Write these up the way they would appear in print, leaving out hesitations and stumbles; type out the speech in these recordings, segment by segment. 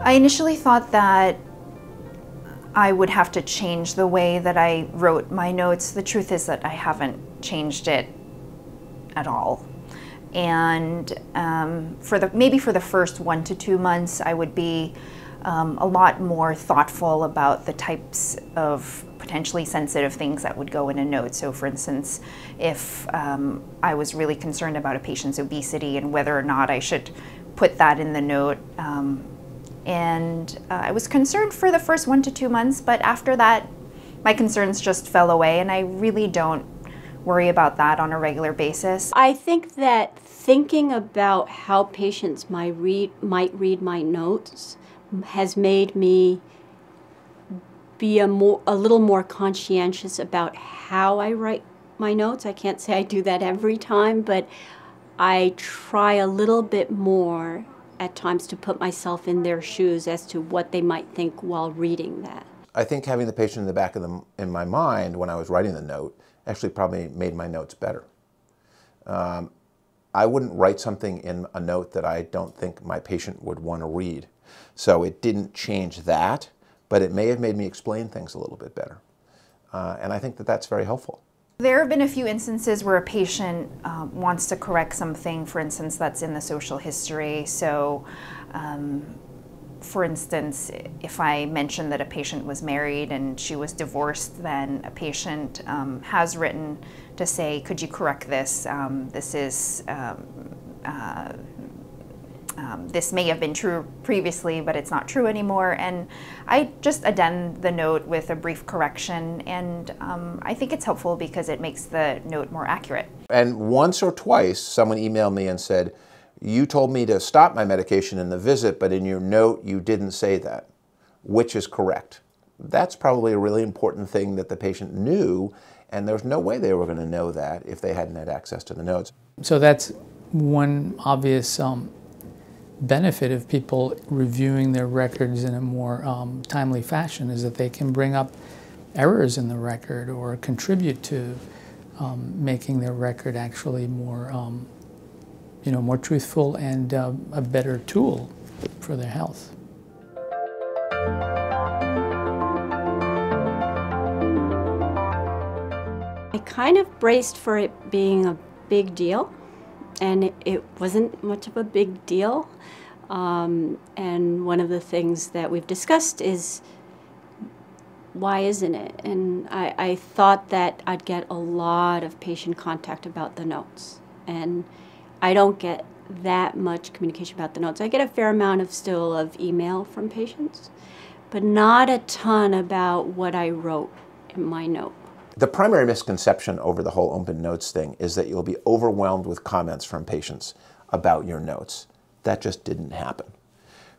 I initially thought that I would have to change the way that I wrote my notes. The truth is that I haven't changed it at all. And maybe for the first 1 to 2 months, I would be a lot more thoughtful about the types of potentially sensitive things that would go in a note. So for instance, if I was really concerned about a patient's obesity and whether or not I should put that in the note. I was concerned for the first 1 to 2 months, but after that, my concerns just fell away, and I really don't worry about that on a regular basis. I think that thinking about how patients might read my notes has made me be a little more conscientious about how I write my notes. I can't say I do that every time, but I try a little bit more at times to put myself in their shoes as to what they might think while reading that. I think having the patient in the back of in my mind when I was writing the note actually probably made my notes better. I wouldn't write something in a note that I don't think my patient would want to read. So it didn't change that, but it may have made me explain things a little bit better. And I think that that's very helpful. There have been a few instances where a patient wants to correct something, for instance, that's in the social history. So, for instance, if I mentioned that a patient was married and she was divorced, then a patient has written to say, could you correct this? This may have been true previously, but it's not true anymore. And I just addend the note with a brief correction, and I think it's helpful because it makes the note more accurate. And once or twice, someone emailed me and said, you told me to stop my medication in the visit, but in your note you didn't say that. Which is correct? That's probably a really important thing that the patient knew, and there's no way they were going to know that if they hadn't had access to the notes. So that's one obvious benefit of people reviewing their records in a more timely fashion, is that they can bring up errors in the record or contribute to making their record actually more, more truthful and a better tool for their health. I kind of braced for it being a big deal, and it wasn't much of a big deal. And one of the things that we've discussed is, why isn't it? And I thought that I'd get a lot of patient contact about the notes, and I don't get that much communication about the notes. I get a fair amount of email from patients, but not a ton about what I wrote in my note. The primary misconception over the whole OpenNotes thing is that you'll be overwhelmed with comments from patients about your notes. That just didn't happen.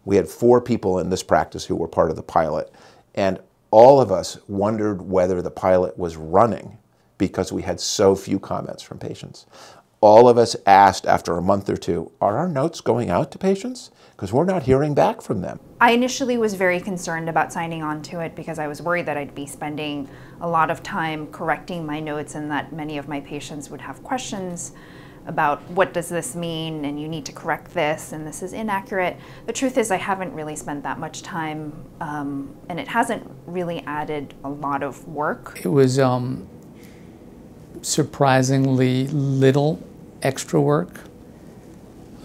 We had 4 people in this practice who were part of the pilot, and all of us wondered whether the pilot was running because we had so few comments from patients. All of us asked after a month or 2, are our notes going out to patients? Because we're not hearing back from them. I initially was very concerned about signing on to it because I was worried that I'd be spending a lot of time correcting my notes and that many of my patients would have questions about what does this mean, and you need to correct this, and this is inaccurate. The truth is I haven't really spent that much time, and it hasn't really added a lot of work. It was surprisingly little extra work.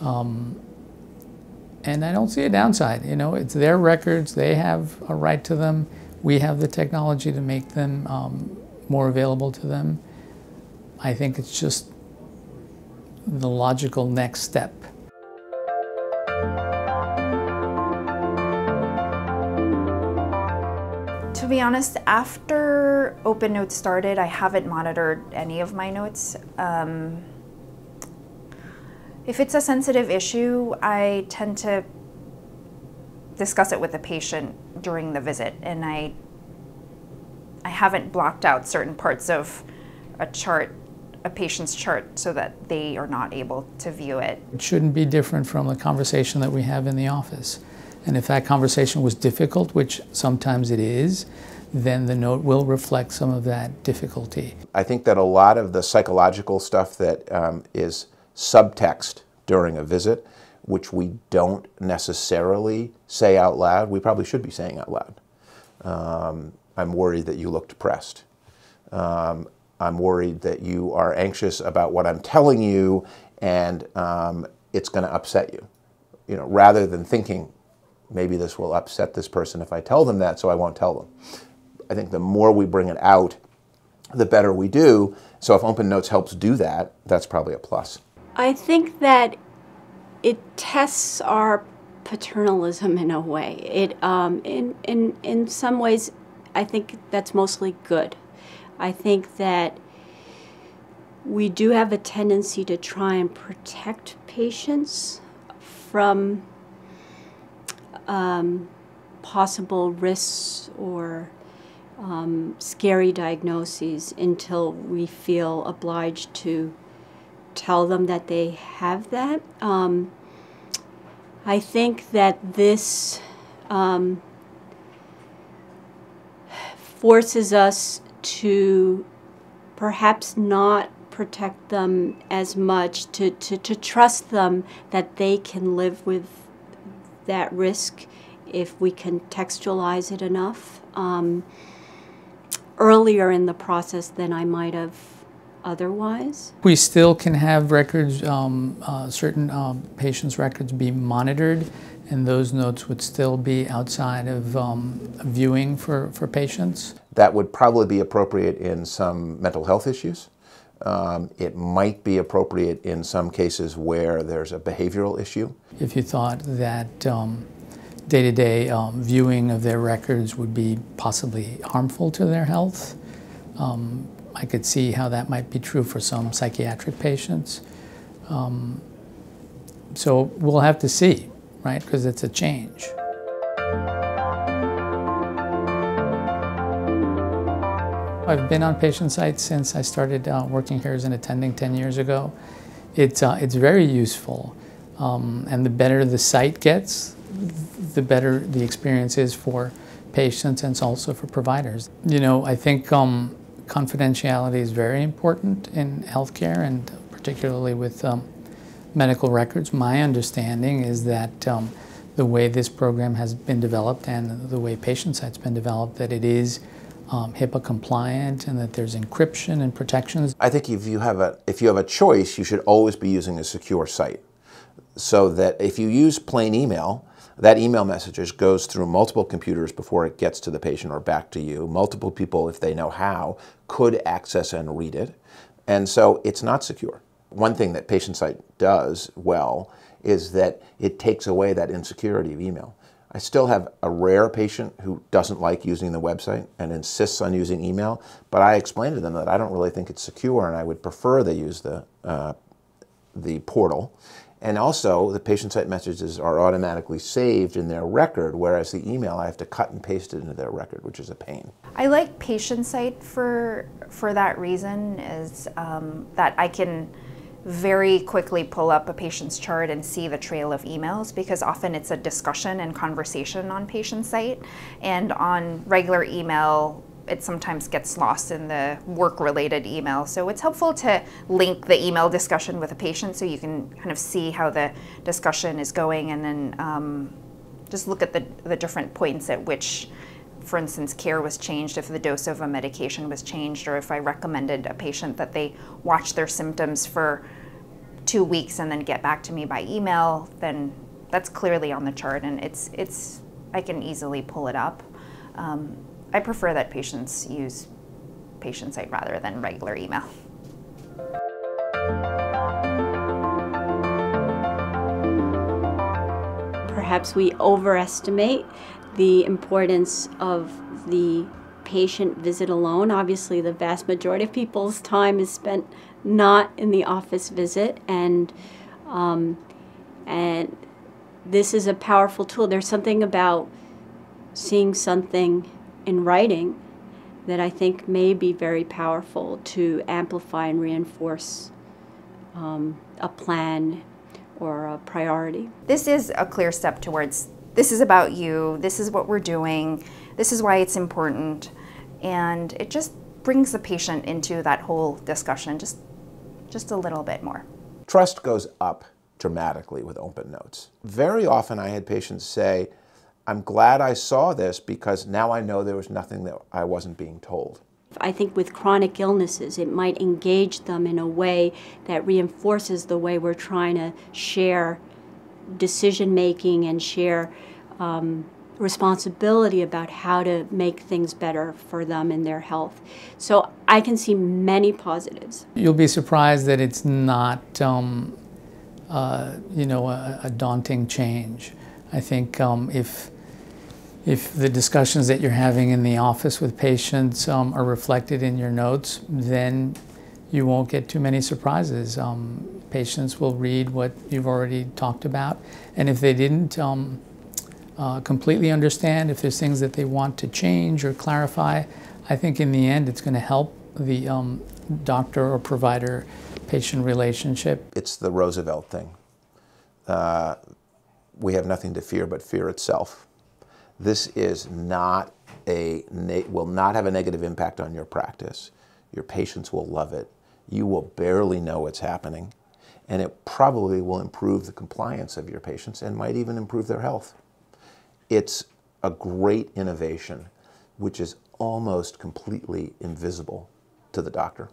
And I don't see a downside. You know, it's their records, they have a right to them. We have the technology to make them more available to them. I think it's just the logical next step. To be honest, after OpenNotes started, I haven't monitored any of my notes. If it's a sensitive issue, I tend to discuss it with the patient during the visit, and I haven't blocked out certain parts of a patient's chart, so that they are not able to view it. It shouldn't be different from the conversation that we have in the office. And if that conversation was difficult, which sometimes it is, then the note will reflect some of that difficulty. I think that a lot of the psychological stuff that is subtext during a visit which we don't necessarily say out loud, we probably should be saying out loud. I'm worried that you look depressed. I'm worried that you are anxious about what I'm telling you, and it's going to upset you. You know, rather than thinking, maybe this will upset this person if I tell them that, so I won't tell them. I think the more we bring it out, the better we do. So if OpenNotes helps do that, that's probably a plus. I think that it tests our paternalism in a way. It, in some ways, I think that's mostly good. I think that we do have a tendency to try and protect patients from possible risks or scary diagnoses until we feel obliged to tell them that they have that. I think that this forces us to perhaps not protect them as much, to trust them that they can live with that risk if we can textualize it enough earlier in the process than I might have otherwise. We still can have records, certain patients' records be monitored, and those notes would still be outside of viewing for patients. That would probably be appropriate in some mental health issues. It might be appropriate in some cases where there's a behavioral issue. If you thought that day-to-day viewing of their records would be possibly harmful to their health, I could see how that might be true for some psychiatric patients. So we'll have to see, right, because it's a change. I've been on Patientsite since I started working here as an attending 10 years ago. It's very useful, and the better the site gets, the better the experience is for patients and also for providers. You know, I think confidentiality is very important in healthcare, and particularly with medical records. My understanding is that the way this program has been developed and the way Patientsite's been developed, that it is HIPAA compliant and that there's encryption and protections. I think if you have a choice, you should always be using a secure site. So that if you use plain email, that email message goes through multiple computers before it gets to the patient or back to you. Multiple people, if they know how, could access and read it. And so it's not secure. One thing that Patientsite does well is that it takes away that insecurity of email. I still have a rare patient who doesn't like using the website and insists on using email, but I explain to them that I don't really think it's secure and I would prefer they use the portal. And also, the Patientsite messages are automatically saved in their record, whereas the email I have to cut and paste it into their record, which is a pain. I like Patientsite for that reason, is that I can very quickly pull up a patient's chart and see the trail of emails, because often it's a discussion and conversation on Patientsite, and on regular email it sometimes gets lost in the work-related email. So it's helpful to link the email discussion with a patient so you can kind of see how the discussion is going, and then just look at the different points at which, for instance, care was changed, if the dose of a medication was changed, or if I recommended a patient that they watch their symptoms for 2 weeks and then get back to me by email, then that's clearly on the chart, and I can easily pull it up. I prefer that patients use Patientsite rather than regular email. Perhaps we overestimate the importance of the patient visit alone. Obviously, the vast majority of people's time is spent not in the office visit, and this is a powerful tool. There's something about seeing something in writing that I think may be very powerful to amplify and reinforce a plan or a priority. This is a clear step towards, this is about you, this is what we're doing, this is why it's important, and it just brings the patient into that whole discussion just a little bit more. Trust goes up dramatically with OpenNotes. Very often I had patients say, I'm glad I saw this because now I know there was nothing that I wasn't being told. I think with chronic illnesses, it might engage them in a way that reinforces the way we're trying to share decision-making and share responsibility about how to make things better for them and their health. So I can see many positives. You'll be surprised that it's not, you know, a daunting change. I think if the discussions that you're having in the office with patients are reflected in your notes, then you won't get too many surprises. Patients will read what you've already talked about, and if they didn't completely understand, if there's things that they want to change or clarify, I think in the end it's going to help the doctor or provider-patient relationship. It's the Roosevelt thing. We have nothing to fear but fear itself. This is not will not have a negative impact on your practice. Your patients will love it. You will barely know what's happening, and it probably will improve the compliance of your patients and might even improve their health. It's a great innovation, which is almost completely invisible to the doctor.